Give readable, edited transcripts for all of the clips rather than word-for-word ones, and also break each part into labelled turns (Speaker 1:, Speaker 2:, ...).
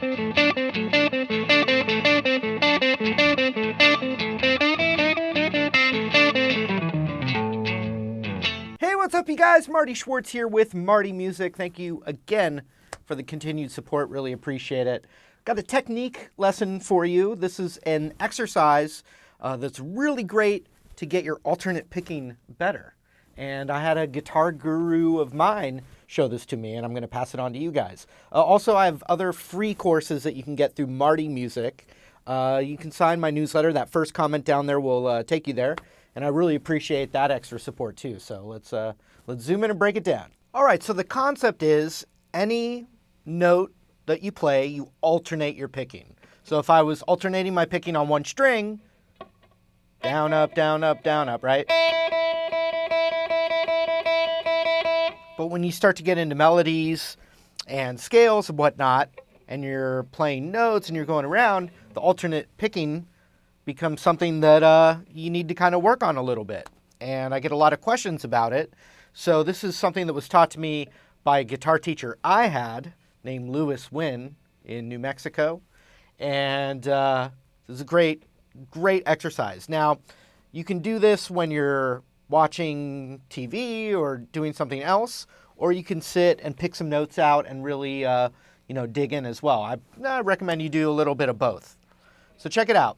Speaker 1: Hey, what's up, you guys? Marty Schwartz here with Marty Music. Thank you again for the continued support. Really appreciate it. Got a technique lesson for you. This is an exercise that's really great to get your alternate picking better. And I had a guitar guru of mine show this to me, and I'm going to pass it on to you guys. Also, I have other free courses that you can get through Marty Music. You can sign my newsletter. That first comment down there will take you there. And I really appreciate that extra support too. So let's zoom in and break it down. All right, so the concept is any note that you play, you alternate your picking. So if I was alternating my picking on one string, down, up, right? But when you start to get into melodies and scales and whatnot, and you're playing notes and you're going around, the alternate picking becomes something that you need to kind of work on a little bit. And I get a lot of questions about it. So this is something that was taught to me by a guitar teacher I had named Lewis Wynn in New Mexico. And this is a great exercise. Now, you can do this when you're watching TV or doing something else, or you can sit and pick some notes out and really dig in as well. I recommend you do a little bit of both. So check it out.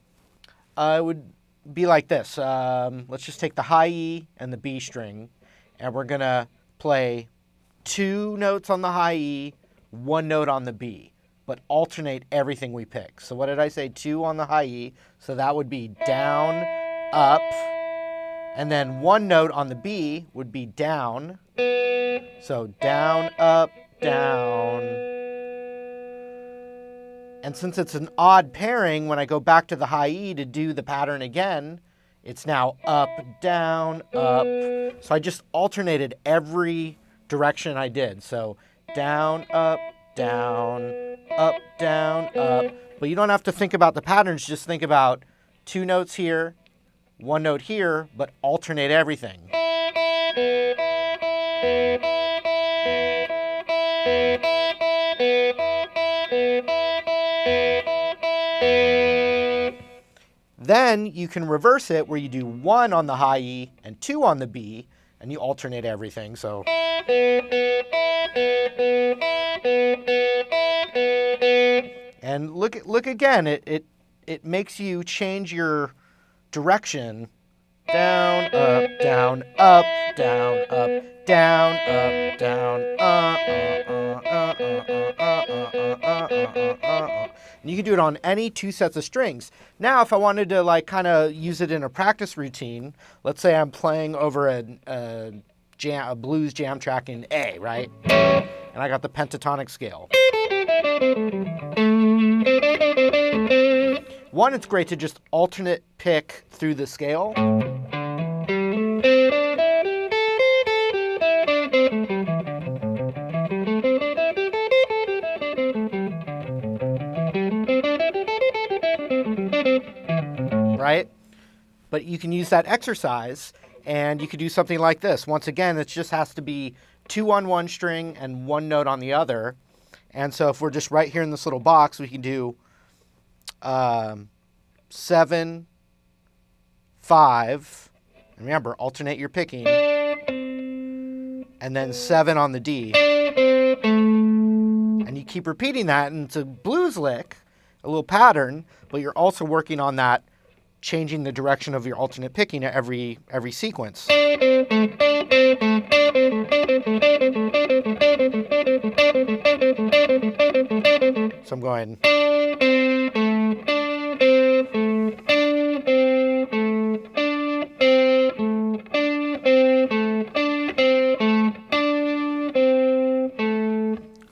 Speaker 1: It would be like this. Let's just take the high E and the B string, and we're going to play 2 notes on the high E, 1 note on the B, but alternate everything we pick. So what did I say? 2 on the high E, so that would be down, up, and then 1 note on the B would be down. So down, up, down. And since it's an odd pairing, when I go back to the high E to do the pattern again, it's now up, down, up. So I just alternated every direction I did. So down, up, down, up, down, up. But you don't have to think about the patterns. Just think about 2 notes here, 1 note here, but alternate everything. Then you can reverse it where you do 1 on the high E and 2 on the B, and you alternate everything. So, and look again. It makes you change your direction. Down, up, down, up, down, up, down, up, down, And you can do it on any 2 sets of strings. Now, if I wanted to kind of use it in a practice routine, let's say I'm playing over a blues jam track in A, right? And I got the pentatonic scale. One, it's great to just alternate pick through the scale. Right? But you can use that exercise and you could do something like this. Once again, it just has to be 2 on one string and 1 note on the other. And so if we're just right here in this little box, we can do 7, 5, and remember, alternate your picking, and then 7 on the D. And you keep repeating that, and it's a blues lick, a little pattern, but you're also working on that, changing the direction of your alternate picking at every sequence. So I'm going.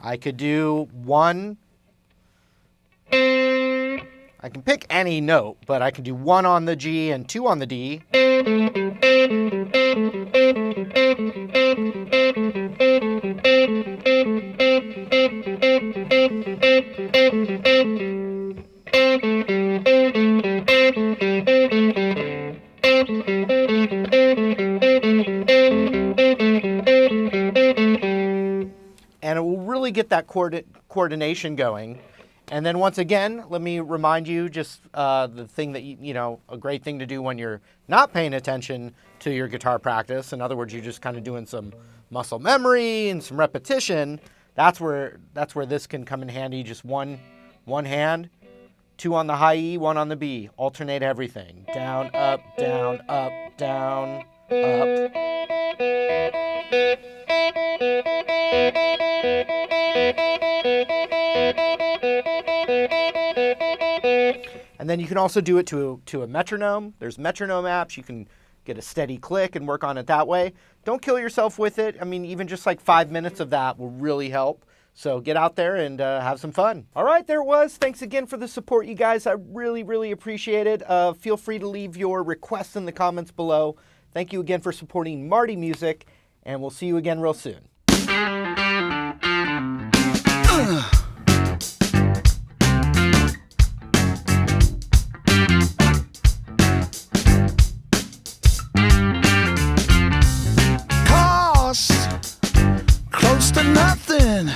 Speaker 1: I could do 1. I can pick any note, but I can do 1 on the G and 2 on the D. And it will really get that coordination going. And then once again, let me remind you just the thing that, a great thing to do when you're not paying attention to your guitar practice. In other words, you're just kind of doing some muscle memory and some repetition. That's where this can come in handy. Just one hand, 2 on the high E, 1 on the B. Alternate everything. Down, up, down, up, down, up. And then you can also do it to a metronome. There's metronome apps. You can get a steady click and work on it that way. Don't kill yourself with it. I mean, even just like 5 minutes of that will really help. So get out there and have some fun. All right, there it was. Thanks again for the support, you guys. I really, really appreciate it. Feel free to leave your requests in the comments below. Thank you again for supporting Marty Music, and we'll see you again real soon.
Speaker 2: Cost close to nothing.